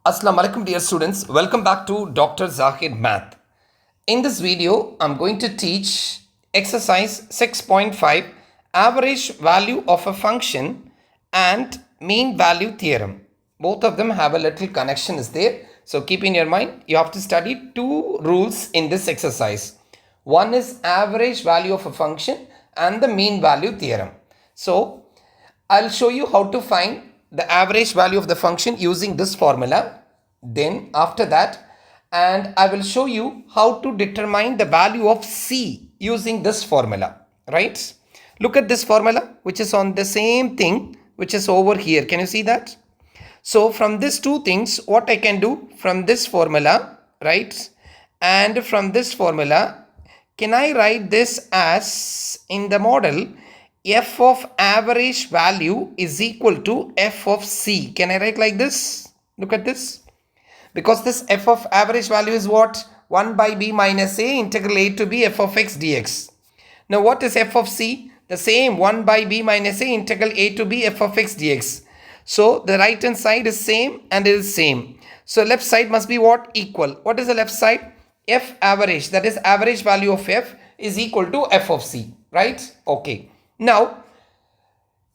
Assalamu alaikum dear students, welcome back to Dr. Zahid Math. In this video, I'm going to teach exercise 6.5 average value of a function and mean value theorem. Both of them have a little connection is there. So keep in your mind, you have to study two rules in this exercise. One is average value of a function and the mean value theorem. So I'll show you how to find the average value of the function using this formula. Then after that, and I will show you how to determine the value of C using this formula, right? Look at this formula, which is on the same thing, which is over here. Can you see that? So from these two things, what I can do from this formula, right? And from this formula, can I write this as in the model, f of average value is equal to f of C. Can I write like this? Look at this. Because this f of average value is what? 1 by b minus a integral a to b f of x dx. Now what is f of C? The same 1 by b minus a integral a to b f of x dx. So the right hand side is same and it is same. So left side must be what? Equal. What is the left side? F average, that is average value of f is equal to f of C, right? Okay. Now,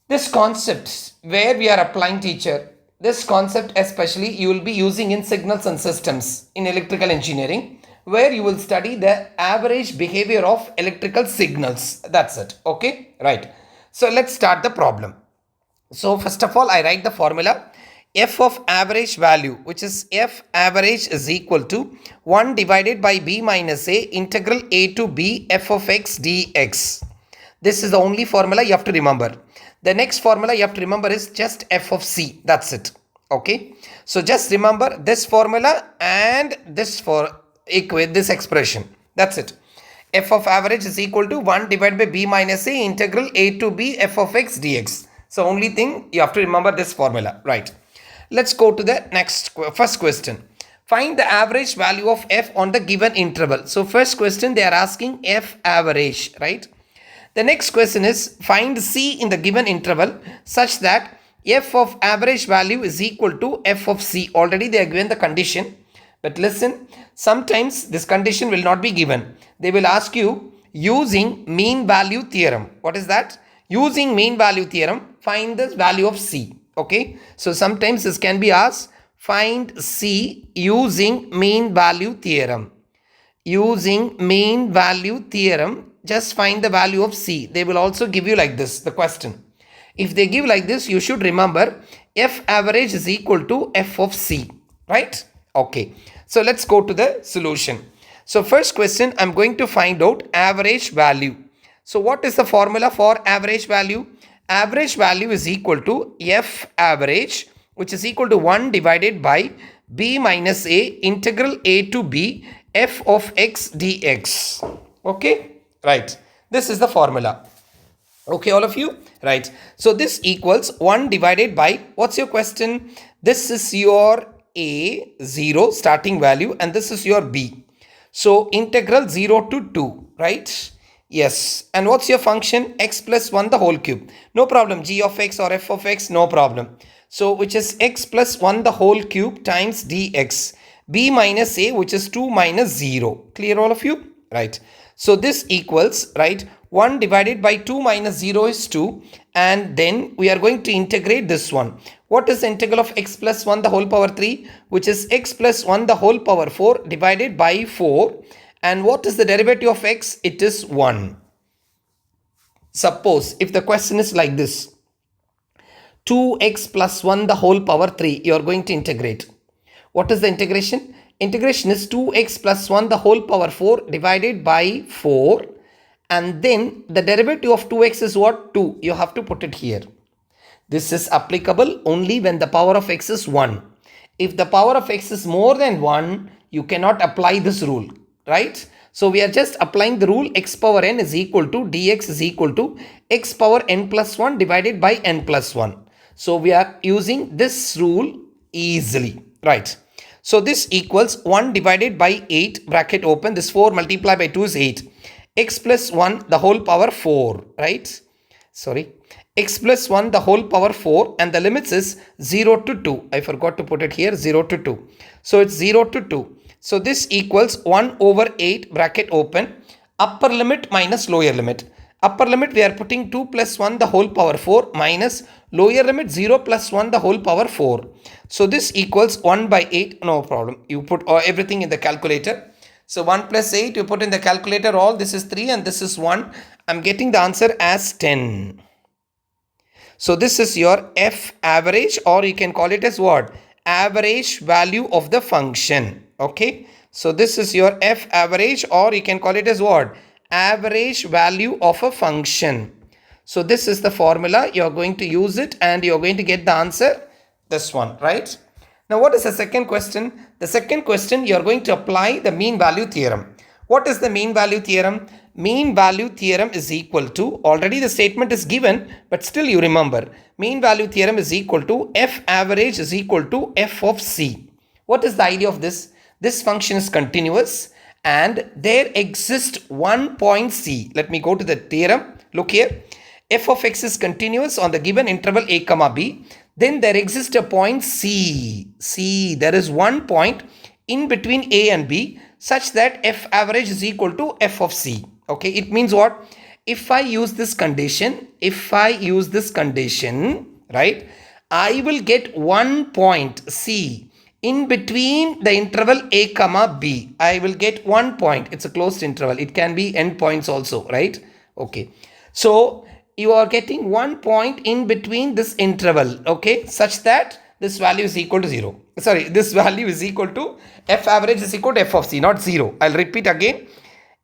this concept where we are applying teacher, this concept especially you will be using in signals and systems in electrical engineering, where you will study the average behavior of electrical signals. That's it. Okay, right. So let's start the problem. So first of all, I write the formula f of average value, which is f average is equal to 1 divided by b minus a integral a to b f of x dx. This is the only formula you have to remember. The next formula you have to remember is just f of C. That's it. Okay. So just remember this formula and this for equate this expression. That's it. F of average is equal to 1 divided by b minus a integral a to b f of x dx. So only thing you have to remember this formula. Right. Let's go to the first question. Find the average value of f on the given interval. So first question they are asking f average, right? The next question is find C in the given interval such that f of average value is equal to f of C. Already they are given the condition. But listen, sometimes this condition will not be given. They will ask you using mean value theorem. What is that? Using mean value theorem, find the value of C. Okay. So sometimes this can be asked, find C using mean value theorem. Using mean value theorem, just find the value of C. They will also give you like this, the question. If they give like this, you should remember f average is equal to f of C, right? Okay. So let's go to the solution. So first question, I'm going to find out average value. So what is the formula for average value? Average value is equal to f average, which is equal to 1 divided by b minus a integral a to b f of x dx. Okay. Right. This is the formula. Okay, all of you? Right. So this equals 1 divided by, what's your question? This is your A, 0, starting value, and this is your B. So integral 0 to 2, right? Yes. And what's your function? X plus 1 the whole cube. No problem. G of x or f of x, no problem. So which is x plus 1 the whole cube times dx. B minus A, which is 2 minus 0. Clear all of you? Right. So this equals, right, 1 divided by 2 minus 0 is 2. And then we are going to integrate this one. What is the integral of x plus 1 the whole power 3? Which is x plus 1 the whole power 4 divided by 4. And what is the derivative of x? It is 1. Suppose if the question is like this. 2x plus 1 the whole power 3. You are going to integrate. What is the integration? Integration is 2x plus 1 the whole power 4 divided by 4. And then the derivative of 2x is what? 2. You have to put it here. This is applicable only when the power of x is 1. If the power of x is more than 1, you cannot apply this rule, right? So we are just applying the rule x power n is equal to dx is equal to x power n plus 1 divided by n plus 1. So we are using this rule easily, right? So this equals 1 divided by 8, bracket open, this 4 multiplied by 2 is 8. X plus 1 the whole power 4, right? Sorry. x plus 1 the whole power 4, and the limits is 0 to 2. I forgot to put it here, 0 to 2. So it's 0 to 2. So this equals 1 over 8 bracket open, upper limit minus lower limit. Upper limit we are putting 2 plus 1 the whole power 4 minus lower limit 0 plus 1 the whole power 4. So this equals 1 by 8. No problem. You put everything in the calculator. So 1 plus 8 you put in the calculator, all this is 3 and this is 1. I'm getting the answer as 10. So this is your f average, or you can call it as what? Average value of the function. Okay. So this is your f average, or you can call it as what? Average value of a function. So this is the formula. You're going to use it and you're going to get the answer. This one, right? Now what is the second question? The second question, you're going to apply the mean value theorem. What is the mean value theorem? Mean value theorem is equal to, already the statement is given, but still you remember, mean value theorem is equal to f average is equal to f of c. What is the idea of this? This function is continuous and there exists one point c. Let me go to the theorem. Look here. F of x is continuous on the given interval a comma b. Then there exists a point c. There is one point in between a and b such that f average is equal to f of c. Okay, it means what? If I use this condition, right, I will get one point c in between the interval a comma b. I will get one point. It's a closed interval. It can be n points also, right? Okay. So you are getting one point in between this interval, okay, such that this value is equal to 0. Sorry, this value is equal to f average is equal to f of c, not 0. I'll repeat again.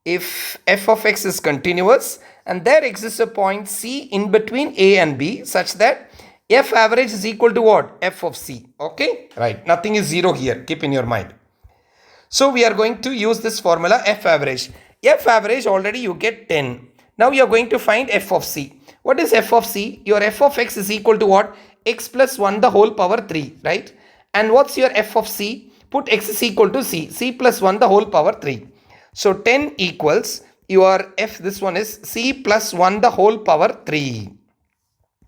If f of x is continuous and there exists a point c in between a and b such that f average is equal to what? F of c. Okay, right. Nothing is 0 here. Keep in your mind. So we are going to use this formula f average. F average already you get 10. Now you are going to find f of c. What is f of c? Your f of x is equal to what? X plus 1 the whole power 3, right? And what's your f of c? Put x is equal to c. C plus 1 the whole power 3. So 10 equals your f, this one is c plus 1 the whole power 3.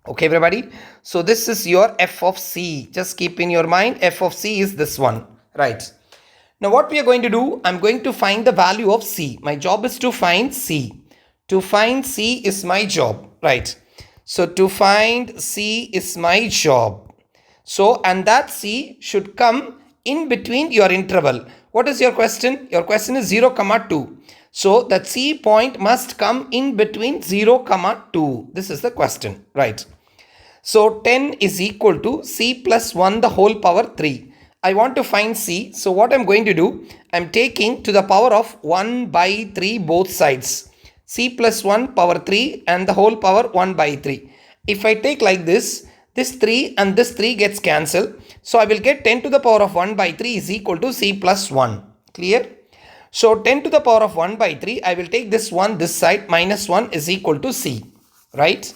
Okay, everybody. So this is your f of c. Just keep in your mind, f of c is this one, right? Now what we are going to do, I'm going to find the value of c. My job is to find c. To find c is my job, right? So to find c is my job. So, and that c should come in between your interval. What is your question? Your question is 0, 2. So that c point must come in between 0, 2. This is the question, right? So 10 is equal to c plus 1 the whole power 3. I want to find c. So what I'm going to do, I'm taking to the power of 1 by 3 both sides. C plus 1 power 3 and the whole power 1 by 3. If I take like this 3 and this 3 gets cancelled. So I will get 10 to the power of 1 by 3 is equal to c plus 1. Clear? So 10 to the power of 1 by 3, I will take this 1 this side, minus 1 is equal to c. Right?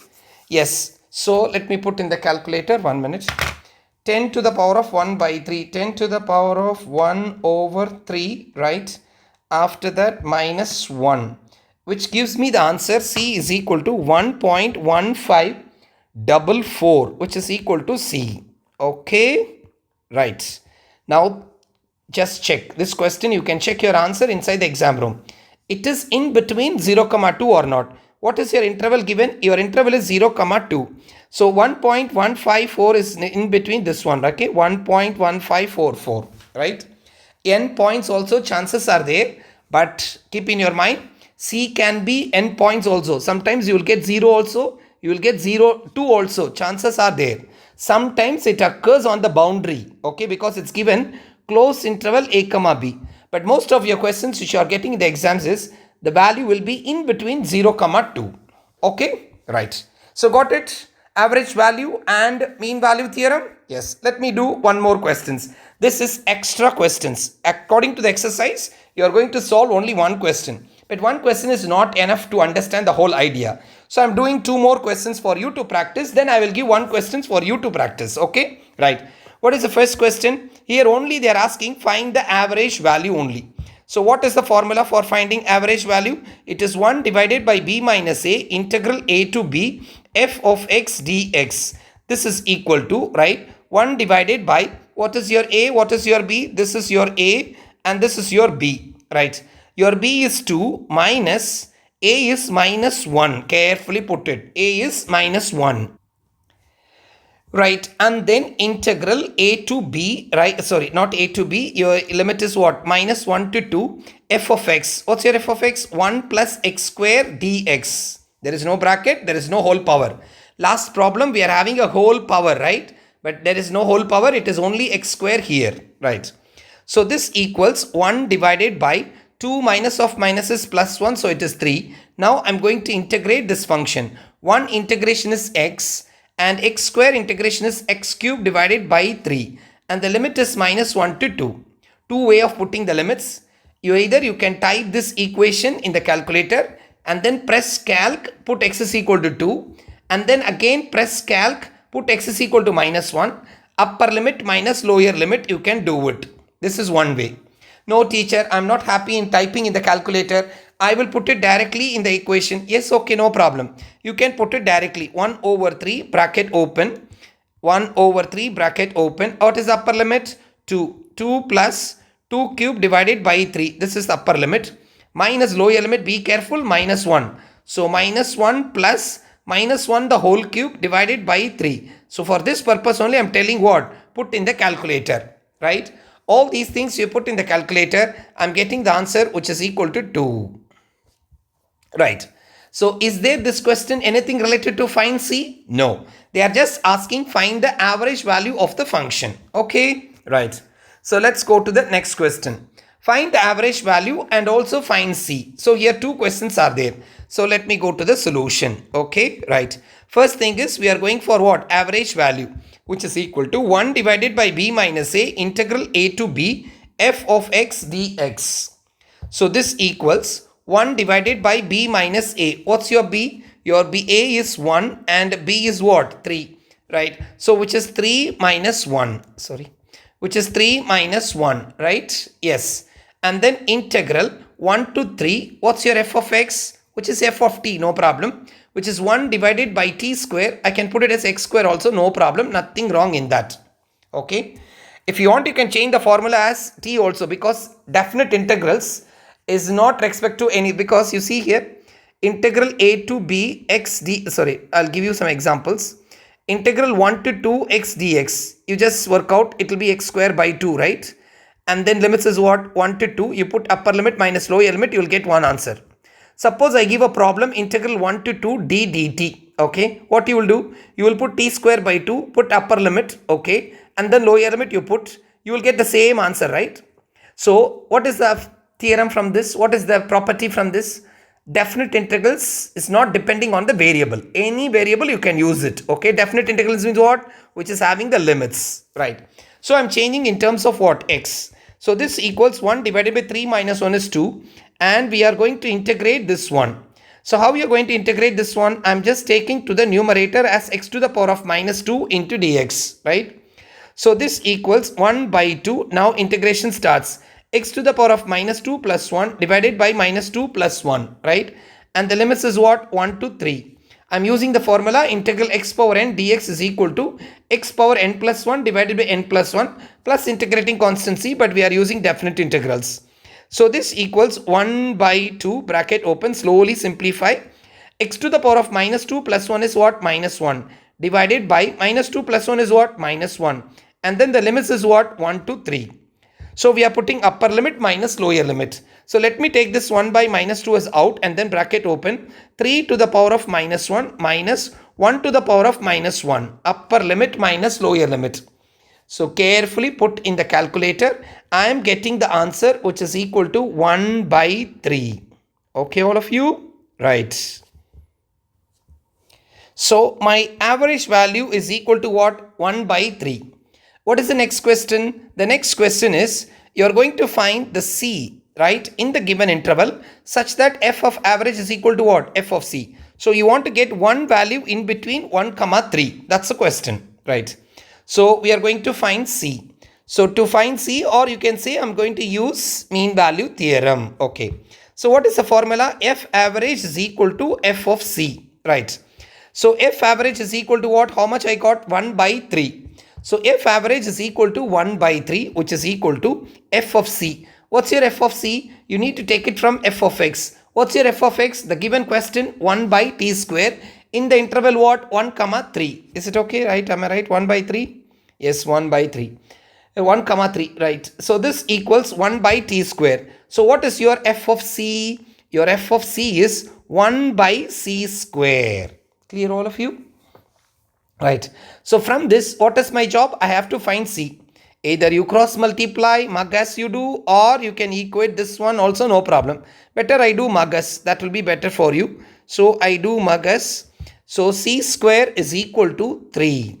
Yes. So let me put in the calculator, 1 minute. 10 to the power of 1 by 3, 10 to the power of 1 over 3, right? After that minus 1, which gives me the answer c is equal to 1.1544, which is equal to c. Okay, right. Now just check this question. You can check your answer inside the exam room. It is in between 0, 2 or not. What is your interval given? Your interval is 0, 2. So 1.154 is in between this one, okay? 1.1544, right? N points also chances are there, but keep in your mind, c can be n points also. Sometimes you will get 0 also, you will get 0, 2 also. Chances are there. Sometimes it occurs on the boundary, okay, because it's given close interval a comma b. But most of your questions which you are getting in the exams is the value will be in between 0, 2. Okay, right. So got it? Average value and mean value theorem? Yes. Let me do one more questions. This is extra questions. According to the exercise, you are going to solve only one question. But one question is not enough to understand the whole idea. So I'm doing 2 more questions for you to practice. Then I will give 1 question for you to practice. Okay, right. What is the first question? Here only they are asking find the average value only. So what is the formula for finding average value? It is 1 divided by b minus a integral a to b f of x dx. This is equal to, right, 1 divided by, what is your a, what is your b? This is your a and this is your b, right? Your b is 2 minus a is minus 1. Carefully put it. A is minus 1. Right, and then integral a to b, right, sorry, not a to b, your limit is what? Minus 1 to 2 f of x. What's your f of x? 1 plus x square dx. There is no bracket, there is no whole power. Last problem, we are having a whole power, right? But there is no whole power, it is only x square here, right? So this equals 1 divided by 2 minus of minus is plus 1, so it is 3. Now I'm going to integrate this function. 1 integration is x, and x square integration is x cube divided by 3, and the limit is minus 1 to 2. Two way of putting the limits. You can type this equation in the calculator and then press calc, put x is equal to 2, and then again press calc, put x is equal to minus 1, upper limit minus lower limit, you can do it. This is one way. No teacher, I'm not happy in typing in the calculator. I will put it directly in the equation. Yes, okay, no problem. You can put it directly. 1 over 3 bracket open. 1 over 3 bracket open. What is the upper limit? 2. 2 plus 2 cube divided by 3. This is the upper limit. Minus lower limit, be careful, minus 1. So minus 1 plus minus 1 the whole cube divided by 3. So for this purpose only I'm telling what? Put in the calculator, right? All these things you put in the calculator, I'm getting the answer which is equal to 2. Right. So is there this question anything related to find C? No. They are just asking find the average value of the function. Okay. Right. So let's go to the next question. Find the average value and also find C. So here two questions are there. So let me go to the solution. Okay. Right. First thing is we are going for what? Average value, which is equal to 1 divided by b minus a integral a to b f of x dx. So this equals 1 divided by b minus a. What's your b? Your b a is 1 and b is what? 3. Right. So which is 3 minus 1. Sorry. Which is 3 minus 1. Right. Yes. And then integral 1 to 3. What's your f of x? Which is f of t. No problem. Which is 1 divided by t square. I can put it as x square also. No problem. Nothing wrong in that. Okay. If you want, you can change the formula as t also, because definite integrals is not respect to any, because you see here integral a to b x d, sorry, I'll give you some examples. Integral 1 to 2 x dx, you just work out, it will be x square by 2, right? And then limits is what? 1 to 2, you put upper limit minus lower limit, you will get one answer. Suppose I give a problem integral 1 to 2 d dt. Okay, what you will do? You will put t square by 2, put upper limit, okay, and then lower limit you put, you will get the same answer, right? So what is the theorem from this? What is the property from this? Definite integrals is not depending on the variable. Any variable you can use it. Okay, definite integrals means what? Which is having the limits, right? So I'm changing in terms of what? X. So this equals 1 divided by 3 minus 1 is 2, and we are going to integrate this one. So how we are going to integrate this one? I'm just taking to the numerator as x to the power of minus 2 into dx, right? So this equals 1 by 2. Now integration starts. X to the power of minus 2 plus 1 divided by minus 2 plus 1, right? And the limits is what? 1 to 3. I'm using the formula integral x power n dx is equal to x power n plus 1 divided by n plus 1 plus integrating constancy, but we are using definite integrals. So this equals 1 by 2 bracket open, slowly simplify. X to the power of minus 2 plus 1 is what? Minus 1 divided by minus 2 plus 1 is what? Minus 1. And then the limits is what? 1 to 3. So we are putting upper limit minus lower limit. So let me take this 1 by minus 2 as out and then bracket open. 3 to the power of minus 1 minus 1 to the power of minus 1. Upper limit minus lower limit. So carefully put in the calculator. I am getting the answer which is equal to 1 by 3. Okay, all of you? Right. So my average value is equal to what? 1 by 3. What is the next question? The next question is you are going to find the C, right, in the given interval such that f of average is equal to what? F of C. So you want to get one value in between 1, 3. That's the question, right? So we are going to find C. So to find C, or you can say I'm going to use mean value theorem. Okay. So what is the formula? F average is equal to F of C, right? So F average is equal to what? How much I got? 1 by 3. So F average is equal to 1 by 3, which is equal to F of C. What's your F of C? You need to take it from F of X. What's your F of X? The given question, 1 by t square. In the interval what? 1 comma 3. Is it okay, right? Am I right? 1 by 3? Yes, 1 by 3. 1 comma 3, right? So this equals 1 by t square. So what is your F of C? Your F of C is 1 by c square. Clear, all of you? Right. So from this, what is my job? I have to find C. Either you cross multiply mug as you do, or you can equate this one also, no problem. Better I do mug as, that will be better for you. So I do mug as. So C square is equal to 3.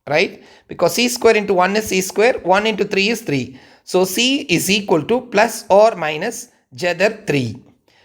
Right? Because C square into 1 is C square, 1 into 3 is 3. So C is equal to plus or minus jadar 3.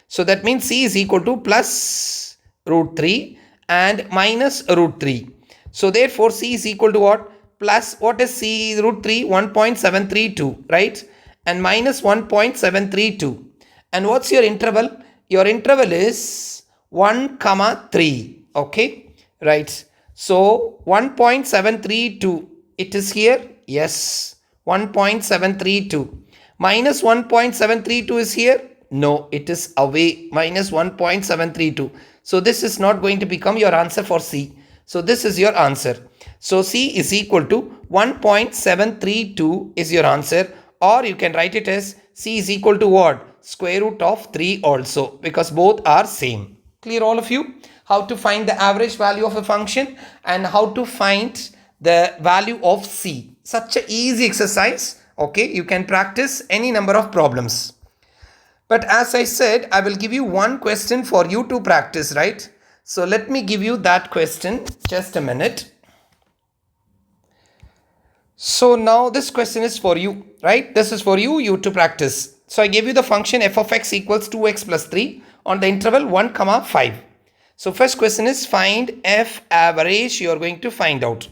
So that means C is equal to plus root 3 and minus root 3. So therefore C is equal to what? Plus, what is C root 3? 1.732, right? And minus 1.732. And what's your interval? Your interval is 1 comma 3. Okay, right? So 1.732, it is here. Yes, 1.732. Minus 1.732 is here. No, it is away. Minus 1.732. So this is not going to become your answer for C. So this is your answer. So C is equal to 1.732 is your answer, or you can write it as C is equal to what? Square root of 3 also, because both are same. Clear, all of you? How to find the average value of a function and how to find the value of C. Such an easy exercise. Okay, you can practice any number of problems. But as I said, I will give you one question for you to practice, right? So let me give you that question. Just a minute. So now this question is for you, right? This is for you to practice. So I gave you the function f of x equals 2x plus 3 on the interval 1 comma 5. So first question is find f average, you are going to find out.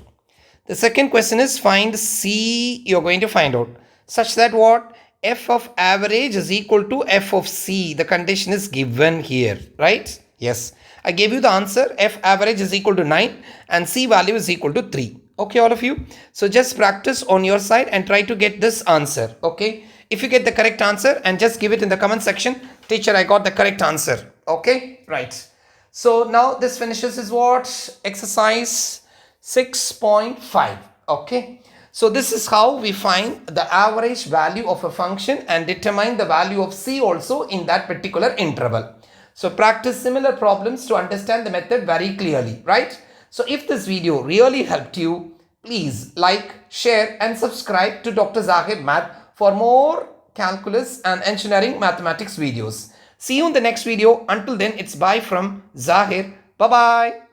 The second question is find C, you are going to find out. Such that what? F of average is equal to f of C. The condition is given here, right? Yes. I gave you the answer. F average is equal to 9 and C value is equal to 3. Okay, all of you. So just practice on your side and try to get this answer. Okay. If you get the correct answer and just give it in the comment section. Teacher, I got the correct answer. Okay. Right. So now this finishes is what? Exercise 6.5. Okay. So this is how we find the average value of a function and determine the value of C also in that particular interval. So practice similar problems to understand the method very clearly, right? So if this video really helped you, please like, share and subscribe to Dr. Zahir Math for more calculus and engineering mathematics videos. See you in the next video. Until then, it's bye from Zahir. Bye-bye.